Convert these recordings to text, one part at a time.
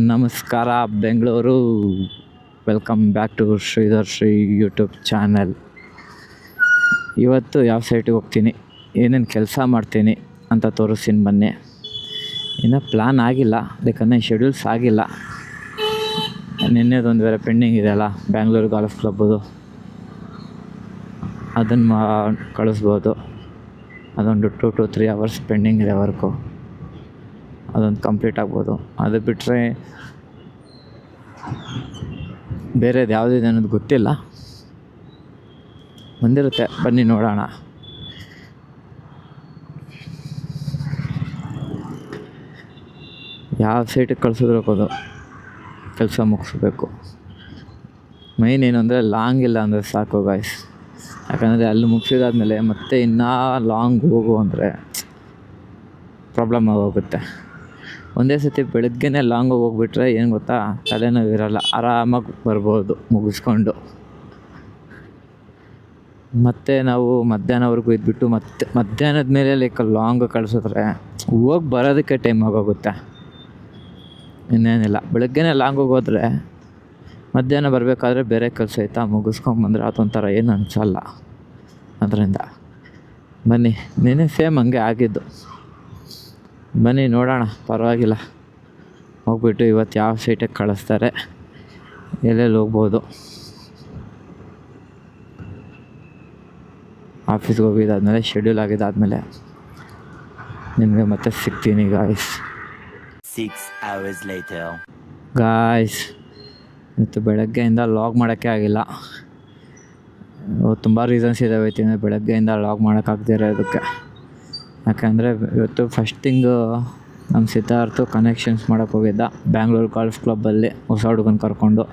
ನಮಸ್ಕಾರ Bengaluru. Welcome back to Shridhar Shri YouTube channel. ಇವತ್ತು ಯಾವ ಸೈಟಿಗೆ ಹೋಗ್ತೀನಿ, ಏನೇನು ಕೆಲಸ ಮಾಡ್ತೀನಿ ಅಂತ ತೋರಿಸ್ತೀನಿ ಬನ್ನಿ. ಇನ್ನೂ ಪ್ಲ್ಯಾನ್ ಆಗಿಲ್ಲ, ಯಾಕಂದರೆ ಶೆಡ್ಯೂಲ್ಸ್ ಆಗಿಲ್ಲ. ನಿನ್ನೆದೊಂದು ಬೇರೆ ಪೆಂಡಿಂಗ್ ಇದೆಯಲ್ಲ, ಬ್ಯಾಂಗ್ಳೂರು ಗಾಲ್ಫ್ ಕ್ಲಬ್ಬದು, ಅದನ್ನು ಕಳಿಸ್ಬೋದು. ಅದೊಂದು 2 to 3 hours ಪೆಂಡಿಂಗ್ ಇದೆ ವರ್ಕು, ಅದೊಂದು ಕಂಪ್ಲೀಟ್ ಆಗ್ಬೋದು. ಅದು ಬಿಟ್ಟರೆ ಬೇರೆದು ಯಾವುದಿದೆ ಅನ್ನೋದು ಗೊತ್ತಿಲ್ಲ, ಬಂದಿರುತ್ತೆ, ಬನ್ನಿ ನೋಡೋಣ. ಯಾವ ಸೈಟಿಗೆ ಕಳಿಸಿದ್ರು ಹೋಗೋದು, ಕೆಲಸ ಮುಗಿಸ್ಬೇಕು. ಮೈನ್ ಏನು ಅಂದರೆ ಲಾಂಗ್ ಇಲ್ಲ ಅಂದರೆ ಸಾಕು ಗಾಯ್ಸ್. ಯಾಕಂದರೆ ಅಲ್ಲಿ ಮುಗಿಸಿದಾದ್ಮೇಲೆ ಮತ್ತೆ ಇನ್ನೂ ಲಾಂಗ್ ಹೋಗು ಅಂದರೆ ಪ್ರಾಬ್ಲಮ್ ಆಗೋಗುತ್ತೆ. ಒಂದೇ ಸತಿ ಬೆಳಗ್ಗೆನೇ ಲಾಂಗ್ ಹೋಗ್ಬಿಟ್ರೆ ಏನು ಗೊತ್ತಾ, ತಲೆನೋವು ಇರೋಲ್ಲ, ಆರಾಮಾಗಿ ಬರ್ಬೋದು ಮುಗಿಸ್ಕೊಂಡು. ಮತ್ತು ನಾವು ಮಧ್ಯಾಹ್ನವರೆಗೂ ಇದ್ಬಿಟ್ಟು ಮತ್ತೆ ಮಧ್ಯಾಹ್ನದ ಮೇಲೆ ಲೈಕ್ ಲಾಂಗ್ ಕಳಿಸಿದ್ರೆ ಹೋಗಿ ಬರೋದಕ್ಕೆ ಟೈಮ್ ಆಗೋಗುತ್ತೆ. ಇನ್ನೇನಿಲ್ಲ, ಬೆಳಗ್ಗೆನೇ ಲಾಂಗ್ ಹೋದ್ರೆ ಮಧ್ಯಾಹ್ನ ಬರಬೇಕಾದ್ರೆ ಬೇರೆ ಕೆಲಸ ಆಯ್ತಾ ಮುಗಿಸ್ಕೊಂಬಂದ್ರೆ ಅದೊಂಥರ ಏನು ಅನಿಸಲ್ಲ. ಅದರಿಂದ ಬನ್ನಿ, ನೆನ್ನೆ ಸೇಮ್ ಹಂಗೆ ಆಗಿದ್ದು. ಬನ್ನಿ ನೋಡೋಣ, ಪರವಾಗಿಲ್ಲ. ಹೋಗ್ಬಿಟ್ಟು ಇವತ್ತು ಯಾವ ಸೈಟಿಗೆ ಕಳಿಸ್ತಾರೆ, ಎಲ್ಲೆಲ್ಲಿ ಹೋಗ್ಬೋದು. ಆಫೀಸ್ಗೆ ಹೋಗಿದ್ದಾದ್ಮೇಲೆ, ಶೆಡ್ಯೂಲ್ ಆಗಿದ್ದಾದಮೇಲೆ ನಿಮಗೆ ಮತ್ತೆ ಸಿಗ್ತೀನಿ ಗಾಯ್ಸ್. 6 hours later. ಗಾಯ್ಸ್, ಇವತ್ತು ಬೆಳಗ್ಗೆಯಿಂದ ಲಾಗ್ ಮಾಡೋಕ್ಕೆ ಆಗಿಲ್ಲ. ತುಂಬ ರೀಸನ್ಸ್ ಇದ್ದಾವೆ ಬೆಳಗ್ಗೆಯಿಂದ ಲಾಗ್ ಮಾಡೋಕ್ಕಾಗದಿರೋದಕ್ಕೆ. ಯಾಕಂದರೆ ಇವತ್ತು ಫಸ್ಟ್ ಥಿಂಗು ನಮ್ಮ ಸಿದ್ಧಾರ್ಥು ಕನೆಕ್ಷನ್ಸ್ ಮಾಡೋಕ್ಕೆ ಹೋಗಿದ್ದ ಬ್ಯಾಂಗ್ಳೂರು ಗಾಲ್ಫ್ ಕ್ಲಬ್ಬಲ್ಲಿ, ಹೊಸ ಹುಡುಗನ ಕರ್ಕೊಂಡು.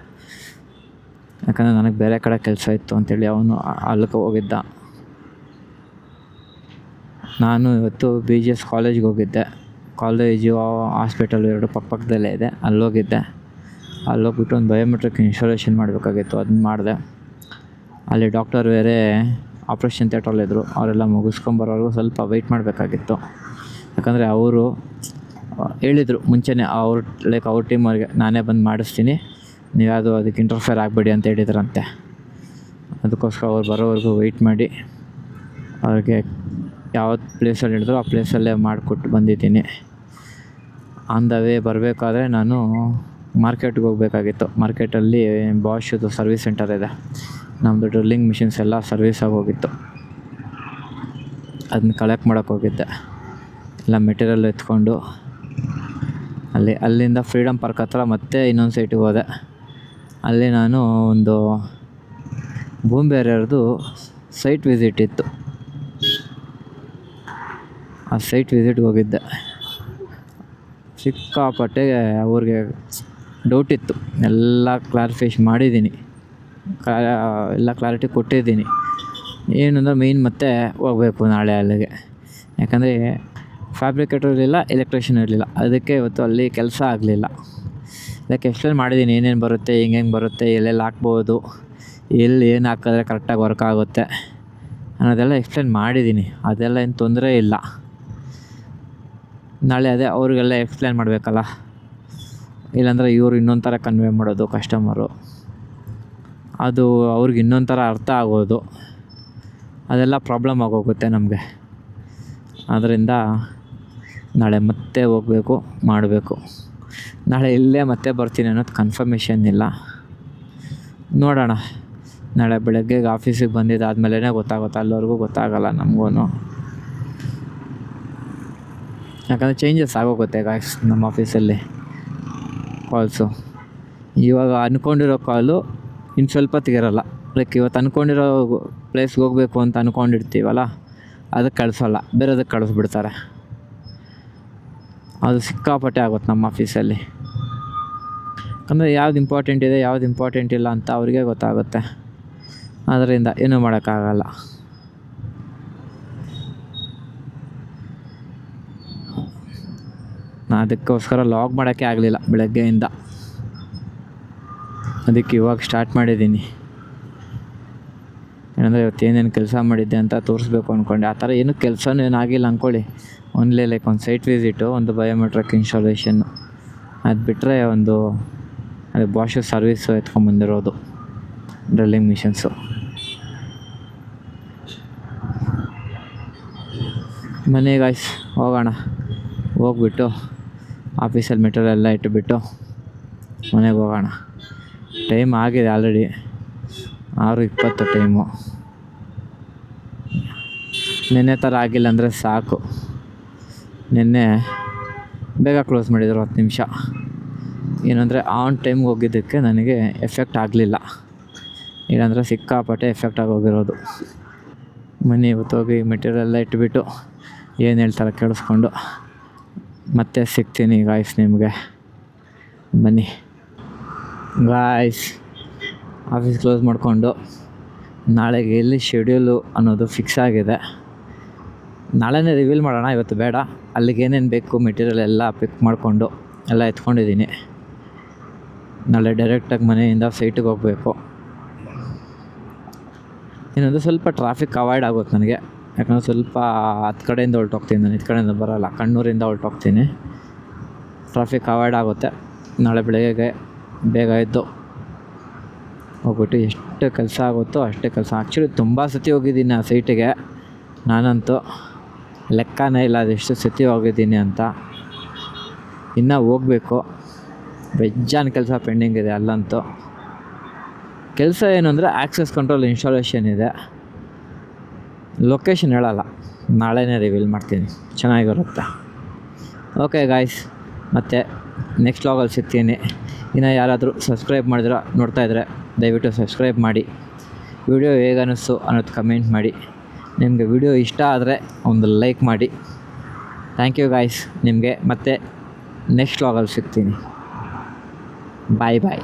ಯಾಕಂದರೆ ನನಗೆ ಬೇರೆ ಕಡೆ ಕೆಲಸ ಇತ್ತು ಅಂಥೇಳಿ ಅವನು ಅಲ್ಲಿಗೆ ಹೋಗಿದ್ದ. ನಾನು ಇವತ್ತು BGS ಕಾಲೇಜ್ಗೆ ಹೋಗಿದ್ದೆ. ಕಾಲೇಜು ಹಾಸ್ಪಿಟಲ್ ಎರಡು ಪಕ್ಕದಲ್ಲೇ ಇದೆ, ಅಲ್ಲೋಗಿದ್ದೆ. ಅಲ್ಲೋಗ್ಬಿಟ್ಟು ಒಂದು ಬಯೋಮೆಟ್ರಿಕ್ ಇನ್ಸ್ಟಾಲೇಷನ್ ಮಾಡಬೇಕಾಗಿತ್ತು, ಅದನ್ನ ಮಾಡಿದೆ. ಅಲ್ಲಿ ಡಾಕ್ಟರ್ ಬೇರೆ ಆಪ್ರೇಷನ್ ಥಿಯೇಟ್ರಲ್ಲಿದ್ದರು, ಅವರೆಲ್ಲ ಮುಗಿಸ್ಕೊಂಬರೋರು ಸ್ವಲ್ಪ ವೆಯ್ಟ್ ಮಾಡಬೇಕಾಗಿತ್ತು. ಯಾಕಂದರೆ ಅವರು ಹೇಳಿದರು ಮುಂಚೆನೇ, ಅವ್ರ ಟೀಮವ್ರಿಗೆ ನಾನೇ ಬಂದು ಮಾಡಿಸ್ತೀನಿ, ನೀವ್ಯಾವುದು ಅದಕ್ಕೆ ಇಂಟರ್ಫಿಯರ್ ಆಗಬೇಡಿ ಅಂತ ಹೇಳಿದ್ರಂತೆ. ಅದಕ್ಕೋಸ್ಕರ ಅವ್ರು ಬರೋವರೆಗೂ ವೆಯ್ಟ್ ಮಾಡಿ ಅವ್ರಿಗೆ ಯಾವ ಪ್ಲೇಸಲ್ಲಿ ಹೇಳಿದ್ರು ಆ ಪ್ಲೇಸಲ್ಲೇ ಮಾಡಿಕೊಟ್ಟು ಬಂದಿದ್ದೀನಿ. ಆನ್ ದ ವೇ ಬರಬೇಕಾದ್ರೆ ನಾನು ಮಾರ್ಕೆಟ್ಗೆ ಹೋಗಬೇಕಾಗಿತ್ತು. ಮಾರ್ಕೆಟಲ್ಲಿ ಬಾಷದು ಸರ್ವಿಸ್ ಸೆಂಟರ್ ಇದೆ, ನಮ್ಮದು ಡ್ರಿಲ್ಲಿಂಗ್ ಮಿಷಿನ್ಸ್ ಎಲ್ಲ ಸರ್ವಿಸ್ ಆಗೋಗಿತ್ತು. ಅದನ್ನ ಕಲೆಕ್ಟ್ ಮಾಡೋಕ್ಕೆ ಹೋಗಿದ್ದೆ. ಎಲ್ಲ ಮೆಟೀರಿಯಲ್ ಎತ್ಕೊಂಡು ಅಲ್ಲಿಂದ ಫ್ರೀಡಮ್ ಪಾರ್ಕ್ ಹತ್ರ ಮತ್ತೆ ಇನ್ನೊಂದು ಸೈಟಿಗೆ ಹೋದೆ. ಅಲ್ಲಿ ನಾನು ಒಂದು ಬೂಮ್ ಬೇರೆಯವ್ರದ್ದು ಸೈಟ್ ವಿಸಿಟ್ ಇತ್ತು, ಆ ಸೈಟ್ ವಿಸಿಟ್ಗೆ ಹೋಗಿದ್ದೆ. ಸಿಕ್ಕಾಪಟ್ಟೆ ಅವ್ರಿಗೆ ಡೌಟ್ ಇತ್ತು, ಎಲ್ಲ ಕ್ಲಾರಿಫಿಕೇಷನ್ ಮಾಡಿದ್ದೀನಿ, ಎಲ್ಲ ಕ್ಲಾರಿಟಿ ಕೊಟ್ಟಿದ್ದೀನಿ. ಏನಂದ್ರೆ ಮೇಯ್ನ್ ಮತ್ತೆ ಹೋಗಬೇಕು ನಾಳೆ ಅಲ್ಲಿಗೆ. ಯಾಕಂದರೆ ಫ್ಯಾಬ್ರಿಕೇಟರ್ ಇರಲಿಲ್ಲ, ಎಲೆಕ್ಟ್ರಿಷಿಯನ್ ಇರಲಿಲ್ಲ, ಅದಕ್ಕೆ ಇವತ್ತು ಅಲ್ಲಿ ಕೆಲಸ ಆಗಲಿಲ್ಲ. ಅದಕ್ಕೆ ಎಕ್ಸ್ಪ್ಲೇನ್ ಮಾಡಿದ್ದೀನಿ ಏನೇನು ಬರುತ್ತೆ, ಹೆಂಗೆ ಬರುತ್ತೆ, ಎಲ್ಲೆಲ್ಲಿ ಹಾಕ್ಬೋದು, ಎಲ್ಲಿ ಏನು ಹಾಕಿದ್ರೆ ಕರೆಕ್ಟಾಗಿ ವರ್ಕ್ ಆಗುತ್ತೆ ಅನ್ನೋದೆಲ್ಲ ಎಕ್ಸ್ಪ್ಲೇನ್ ಮಾಡಿದ್ದೀನಿ. ಅದೆಲ್ಲ ಏನು ತೊಂದರೆ ಇಲ್ಲ. ನಾಳೆ ಅದೇ ಅವ್ರಿಗೆಲ್ಲ ಎಕ್ಸ್ಪ್ಲೇನ್ ಮಾಡಬೇಕಲ್ಲ, ಇಲ್ಲಾಂದರೆ ಇವರು ಇನ್ನೊಂದು ಥರ ಕನ್ವೆ ಮಾಡೋದು ಕಸ್ಟಮರು, ಅದು ಅವ್ರಿಗೆ ಇನ್ನೊಂದು ಥರ ಅರ್ಥ ಆಗೋದು, ಅದೆಲ್ಲ ಪ್ರಾಬ್ಲಮ್ ಆಗೋಗುತ್ತೆ ನಮಗೆ. ಆದ್ದರಿಂದ ನಾಳೆ ಮತ್ತೆ ಹೋಗಬೇಕು, ಮಾಡಬೇಕು. ನಾಳೆ ಇಲ್ಲೇ ಮತ್ತೆ ಬರ್ತೀನಿ ಅನ್ನೋದು ಕನ್ಫರ್ಮೇಷನ್ ಇಲ್ಲ, ನೋಡೋಣ. ನಾಳೆ ಬೆಳಗ್ಗೆಗೆ ಆಫೀಸಿಗೆ ಬಂದಿದ್ದಾದಮೇಲೆ ಗೊತ್ತಾಗುತ್ತೆ, ಅಲ್ಲಿವರೆಗೂ ಗೊತ್ತಾಗಲ್ಲ ನಮಗೂ. ಯಾಕಂದರೆ ಚೇಂಜಸ್ ಆಗೋಗುತ್ತೆ ಗಾಯ್ಸ್ ನಮ್ಮ ಆಫೀಸಲ್ಲಿ ಕಾಲ್ಸು. ಇವಾಗ ಅಂದ್ಕೊಂಡಿರೋ ಕಾಲು ಇನ್ನು ಸ್ವಲ್ಪ ಹೊತ್ತಿಗಿರಲ್ಲ. ಲೈಕ್ ಇವತ್ತು ಅಂದ್ಕೊಂಡಿರೋ ಪ್ಲೇಸ್ಗೆ ಹೋಗಬೇಕು ಅಂತ ಅಂದ್ಕೊಂಡಿರ್ತೀವಲ್ಲ, ಅದಕ್ಕೆ ಕಳಿಸೋಲ್ಲ, ಬೇರೆದಕ್ಕೆ ಕಳಿಸ್ಬಿಡ್ತಾರೆ. ಅದು ಸಿಕ್ಕಾಪಟ್ಟೆ ಆಗುತ್ತೆ ನಮ್ಮ ಆಫೀಸಲ್ಲಿ. ಯಾಕಂದರೆ ಯಾವ್ದು ಇಂಪಾರ್ಟೆಂಟ್ ಇದೆ, ಯಾವ್ದು ಇಂಪಾರ್ಟೆಂಟ್ ಇಲ್ಲ ಅಂತ ಅವ್ರಿಗೆ ಗೊತ್ತಾಗುತ್ತೆ. ಅದರಿಂದ ಏನೂ ಮಾಡೋಕ್ಕಾಗಲ್ಲ. ನಾನು ಅದಕ್ಕೋಸ್ಕರ ಲಾಗ್ ಮಾಡೋಕ್ಕೆ ಆಗಲಿಲ್ಲ ಬೆಳಗ್ಗೆಯಿಂದ, ಅದಕ್ಕೆ ಇವಾಗ ಸ್ಟಾರ್ಟ್ ಮಾಡಿದ್ದೀನಿ. ಏನಂದರೆ ಇವತ್ತು ಏನೇನು ಕೆಲಸ ಮಾಡಿದ್ದೆ ಅಂತ ತೋರಿಸ್ಬೇಕು ಅಂದ್ಕೊಂಡೆ. ಆ ಥರ ಏನೂ ಕೆಲಸನೂ ಏನಾಗಿಲ್ಲ ಅಂದ್ಕೊಳ್ಳಿ. ಓನ್ಲಿ ಲೈಕ್ ಒಂದು ಸೈಟ್ ವಿಸಿಟು, ಒಂದು ಬಯೋಮೆಟ್ರಿಕ್ ಇನ್ಸ್ಟಾಲೇಷನ್ನು, ಅದು ಬಿಟ್ಟರೆ ಒಂದು ಅದು ಬಾಷ್ ಸರ್ವೀಸು ಎತ್ಕೊಂಬಂದಿರೋದು ಡ್ರಿಲ್ಲಿಂಗ್ ಮಿಷನ್ಸು. ಬನ್ನಿ ಗಾಯ್ಸ್ ಹೋಗೋಣ. ಹೋಗ್ಬಿಟ್ಟು ಆಫೀಸಲ್ಲಿ ಮೆಟೀರಿಯಲ್ ಎಲ್ಲ ಇಟ್ಟುಬಿಟ್ಟು ಮನೆಗೆ ಹೋಗೋಣ. ಟೈಮ್ ಆಗಿದೆ ಆಲ್ರೆಡಿ 6:20 ಟೈಮು. ನಿನ್ನೆ ಥರ ಆಗಿಲ್ಲ ಅಂದರೆ ಸಾಕು. ನಿನ್ನೆ ಬೇಗ ಕ್ಲೋಸ್ ಮಾಡಿದರು 10 ನಿಮಿಷ. ಏನಂದರೆ ಆನ್ ಟೈಮ್ಗೆ ಹೋಗಿದ್ದಕ್ಕೆ ನನಗೆ ಎಫೆಕ್ಟ್ ಆಗಲಿಲ್ಲ, ಇಲ್ಲಾಂದರೆ ಸಿಕ್ಕಾಪಟ್ಟೆ ಎಫೆಕ್ಟ್ ಆಗೋಗಿರೋದು. ಮನೆ ಇವತ್ತು ಹೋಗಿ ಮೆಟೀರಿಯಲ್ ಎಲ್ಲ ಇಟ್ಬಿಟ್ಟು ಏನು ಹೇಳ್ತಾರೆ ಕೇಳಿಸ್ಕೊಂಡು ಮತ್ತೆ ಸಿಗ್ತೀನಿ ಗಾಯ್ಸ್ ನಿಮಗೆ. ಬನ್ನಿ ಗಾಯ್ಸ್, ಆಫೀಸ್ ಕ್ಲೋಸ್ ಮಾಡಿಕೊಂಡು ನಾಳೆಗೆ ಎಲ್ಲಿ ಶೆಡ್ಯೂಲು ಅನ್ನೋದು ಫಿಕ್ಸ್ ಆಗಿದೆ. ನಾಳೆನೇ ರಿವೀಲ್ ಮಾಡೋಣ, ಇವತ್ತು ಬೇಡ. ಅಲ್ಲಿಗೆ ಏನೇನು ಬೇಕು ಮೆಟೀರಿಯಲ್ ಎಲ್ಲ ಪಿಕ್ ಮಾಡಿಕೊಂಡು ಎಲ್ಲ ಎತ್ಕೊಂಡಿದ್ದೀನಿ. ನಾಳೆ ಡೈರೆಕ್ಟಾಗಿ ಮನೆಯಿಂದ ಸೈಟಿಗೆ ಹೋಗಬೇಕು. ಇನ್ನೊಂದು ಸ್ವಲ್ಪ ಟ್ರಾಫಿಕ್ ಅವಾಯ್ಡ್ ಆಗುತ್ತೆ ನನಗೆ, ಯಾಕಂದರೆ ಸ್ವಲ್ಪ ಹತ್ತು ಕಡೆಯಿಂದ ಹೊರಟೋಗ್ತೀನಿ ನಾನು, ಇದು ಕಡೆಯಿಂದ ಬರೋಲ್ಲ, ಕಣ್ಣೂರಿಂದ ಹೊರಟೋಗ್ತೀನಿ. ಟ್ರಾಫಿಕ್ ಅವಾಯ್ಡ್ ಆಗುತ್ತೆ. ನಾಳೆ ಬೆಳಗ್ಗೆ ಬೇಗ ಎದ್ದು ಹೋಗ್ಬಿಟ್ಟು ಎಷ್ಟು ಕೆಲಸ ಆಗುತ್ತೋ ಅಷ್ಟೇ ಕೆಲಸ. ಆ್ಯಕ್ಚುಲಿ ತುಂಬ ಸತಿ ಹೋಗಿದ್ದೀನಿ ಆ ಸೈಟಿಗೆ, ನಾನಂತೂ ಲೆಕ್ಕನೇ ಇಲ್ಲ ಅದೆಷ್ಟು ಸತಿ ಹೋಗಿದ್ದೀನಿ ಅಂತ. ಇನ್ನೂ ಹೋಗಬೇಕು, ಬೆಜ್ಜಾನ್ ಕೆಲಸ ಪೆಂಡಿಂಗ್ ಇದೆ ಅಲ್ಲಂತೂ. ಕೆಲಸ ಏನು ಅಂದರೆ ಆಕ್ಸೆಸ್ ಕಂಟ್ರೋಲ್ ಇನ್ಸ್ಟಾಲೇಷನ್ ಇದೆ. ಲೊಕೇಶನ್ ಹೇಳಲ್ಲ, ನಾಳೆನೇ ರಿವೀಲ್ ಮಾಡ್ತೀನಿ, ಚೆನ್ನಾಗಿರುತ್ತೆ. ಓಕೆ ಗಾಯ್ಸ್, ಮತ್ತು ನೆಕ್ಸ್ಟ್ ವ್ಲಾಗಲ್ಲಿ ಸಿಗ್ತೀನಿ. ಇನ್ನು ಯಾರಾದರೂ ಸಬ್ಸ್ಕ್ರೈಬ್ ಮಾಡಿದ್ರೆ ನೋಡ್ತಾಯಿದ್ರೆ ದಯವಿಟ್ಟು ಸಬ್ಸ್ಕ್ರೈಬ್ ಮಾಡಿ. ವಿಡಿಯೋ ಹೇಗೆ ಅನ್ನಿಸ್ತು ಅನ್ನೋದು ಕಮೆಂಟ್ ಮಾಡಿ. ನಿಮಗೆ ವಿಡಿಯೋ ಇಷ್ಟ ಆದರೆ ಒಂದು ಲೈಕ್ ಮಾಡಿ. Thank you guys. ನಿಮಗೆ ಮತ್ತೆ ನೆಕ್ಸ್ಟ್ ವ್ಲಾಗಲ್ಲಿ ಸಿಗ್ತೀನಿ. ಬಾಯ್ ಬಾಯ್.